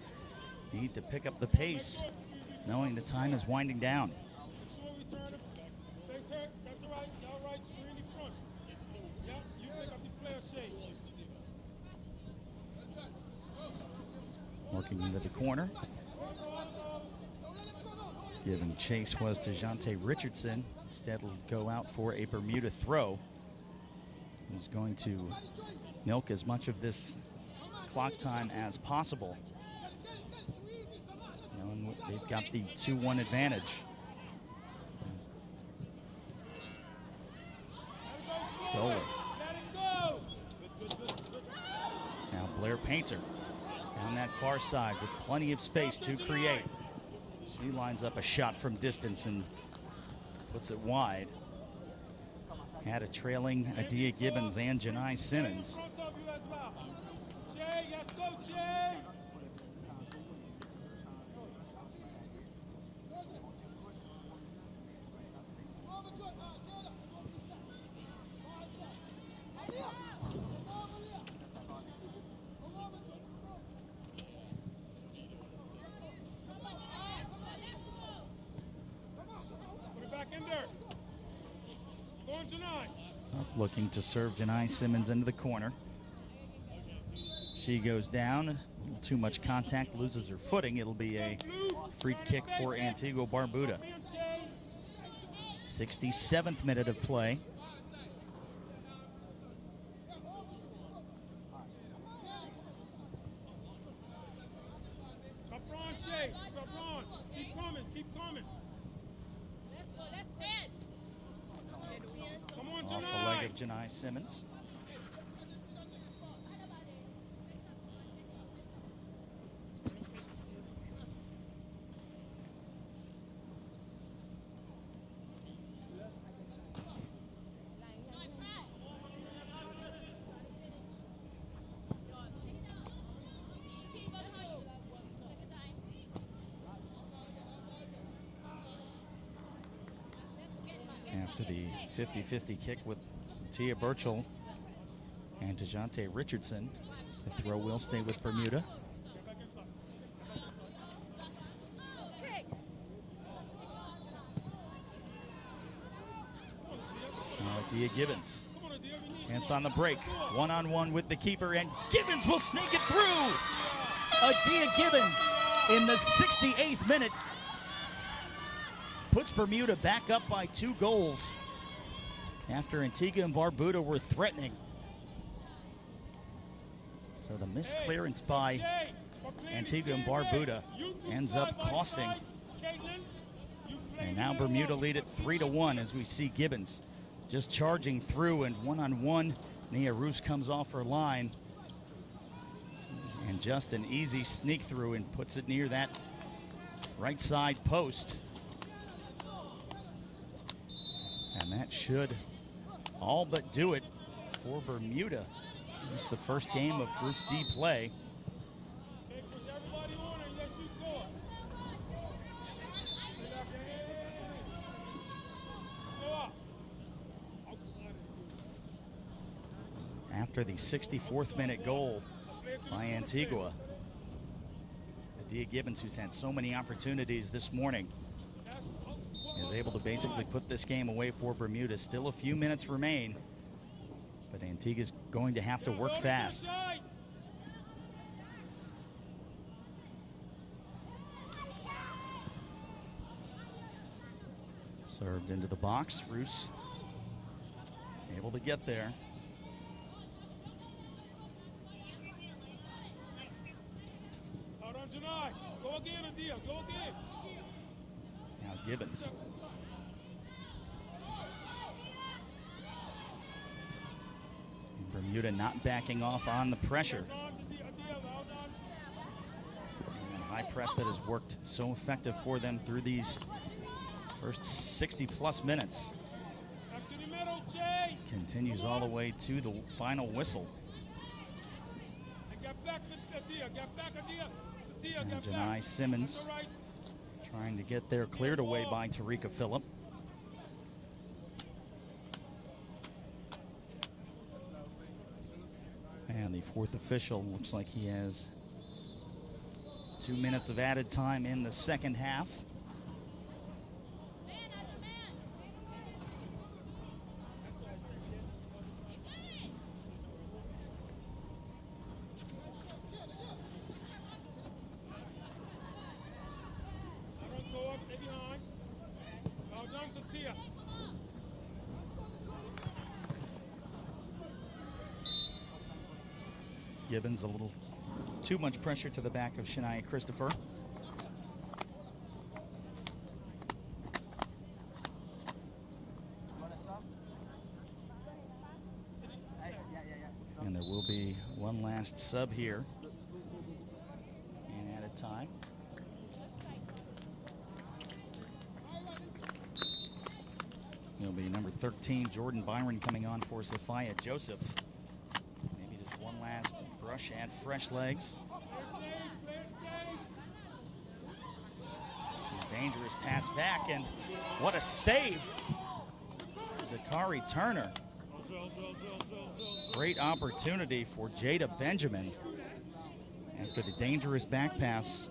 need to pick up the pace, knowing the time is winding down. Working into the corner. Giving chase was to Jante Richardson. Instead, will go out for a Bermuda throw. who's going to milk as much of this clock time as possible. Knowing they've got the 2-1 advantage. Dolan. Now Blair Painter down that far side with plenty of space to create. She lines up a shot from distance and puts it wide. Had a trailing Adia Gibbons and Janai Simmons. Up looking to serve Janai Simmons into the corner. She goes down, a little too much contact, loses her footing. It'll be a free kick for Antigua Barbuda. 67th minute of play. Off the leg of Janai Simmons. After the 50-50 kick with Satia Burchell and DeJounte Richardson, the throw will stay with Bermuda. Now Adia Gibbons. Chance on the break. One-on-one with the keeper, and Gibbons will sneak it through! Adia Gibbons in the 68th minute puts Bermuda back up by 2 goals after Antigua and Barbuda were threatening. So the missed clearance by Antigua and Barbuda ends up costing. And now Bermuda lead it 3-1 as we see Gibbons just charging through, and one-on-one. Nia Roos comes off her line. And just an easy sneak through and puts it near that right side post. And that should all but do it for Bermuda. This is the first game of Group D play. After the 64th minute goal by Antigua, Adia Gibbons, who's had so many opportunities this morning, is able to basically put this game away for Bermuda. Still a few minutes remain, but Antigua's going to have to work fast. Served into the box. Roos able to get there. Go again, Adia. Go again. Now Gibbons. And Bermuda not backing off on the pressure. And a high press that has worked so effective for them through these first 60-plus minutes. Continues all the way to the final whistle. And Janai Simmons trying to get there, cleared away by Tarika Phillip. And the fourth official looks like he has 2 minutes of added time in the second half. Gibbons, a little too much pressure to the back of Shania Christopher. And there will be one last sub here in added time. It'll be number 13, Jordan Byron, coming on for Sophia Joseph. Maybe just one last brush, add fresh legs. Dangerous pass back, and what a save. Zakari Turner. Great opportunity for Jada Benjamin after the dangerous back pass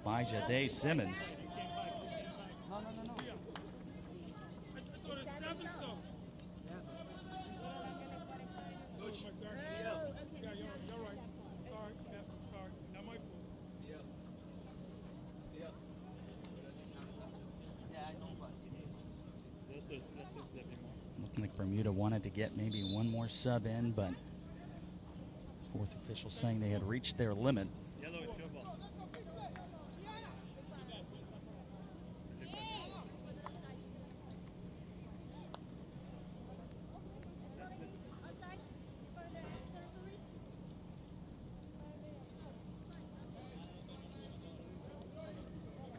by Jade Simmons. Looking like Bermuda wanted to get maybe one more sub in, but fourth official saying they had reached their limit.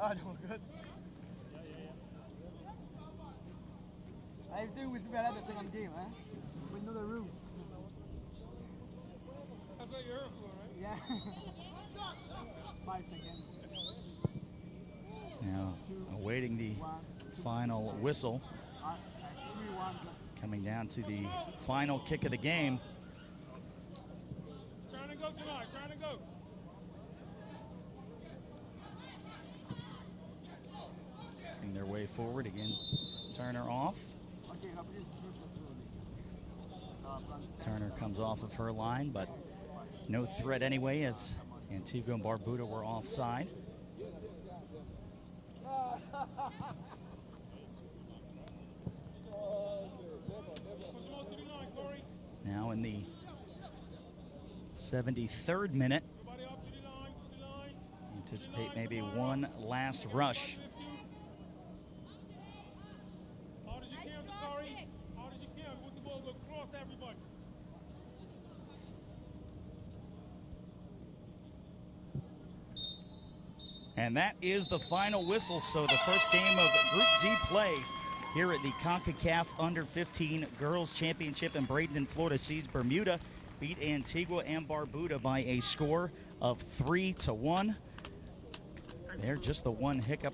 Oh, no, good. I think we should be allowed the second game, huh? We know the rules. That's what you're here for, right? Yeah. 5 seconds. Now, awaiting the final whistle. 3-1. Coming down to the final kick of the game. Trying to go tonight, trying to go. Making their way forward again. Turner off. Turner comes off of her line, but no threat anyway, as Antigua and Barbuda were offside. Now in the 73rd minute, anticipate maybe one last rush. And that is the final whistle. So the first game of Group D play here at the Concacaf Under-15 Girls Championship in Bradenton, Florida, sees Bermuda beat Antigua and Barbuda by a score of 3-1. There, just the one hiccup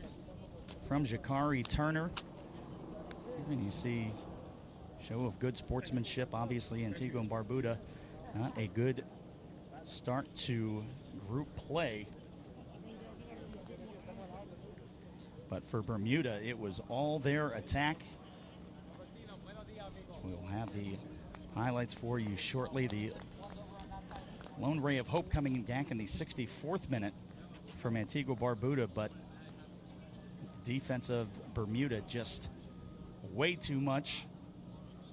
from Zakari Turner. And you see show of good sportsmanship. Obviously, Antigua and Barbuda, not a good start to group play. But for Bermuda, it was all their attack. We'll have the highlights for you shortly. The lone ray of hope coming back in the 64th minute from Antigua Barbuda, but defense of Bermuda just way too much,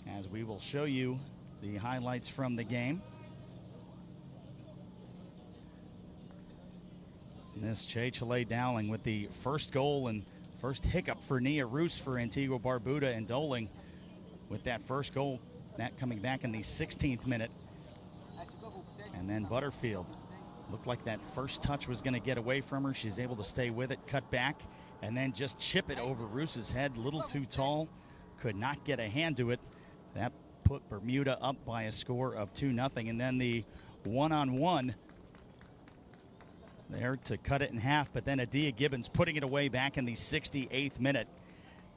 as we will show you the highlights from the game. This Chile Dowling with the first goal and first hiccup for Nia Roos for Antigua Barbuda, and Doling with that first goal, that coming back in the 16th minute. And then Butterfield looked like that first touch was going to get away from her. She's able to stay with it, cut back, and then just chip it over Roos's head. Little too tall, could not get a hand to it. That put Bermuda up by a score of 2-0. And then the one-on-one there to cut it in half, but then Adia Gibbons putting it away back in the 68th minute.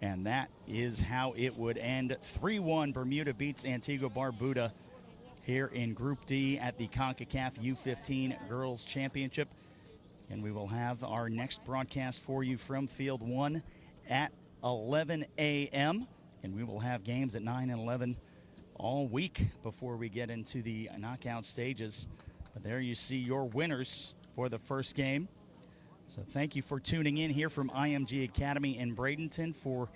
And that is how it would end. 3-1, Bermuda beats Antigua Barbuda here in Group D at the Concacaf U15 Girls Championship. And we will have our next broadcast for you from Field 1 at 11 a.m. And we will have games at 9 and 11 all week before we get into the knockout stages. But there you see your winners for the first game. So thank you for tuning in here from IMG Academy in Bradenton for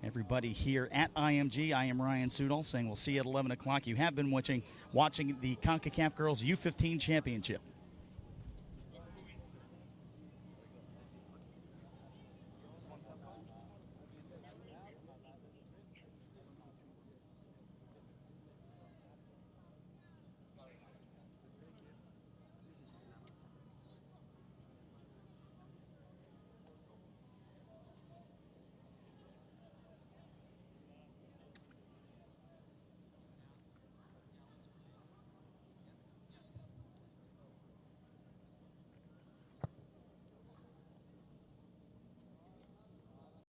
everybody here at IMG. I am Ryan Sudol saying we'll see you at 11 o'clock. You have been watching the Concacaf Girls U15 Championship.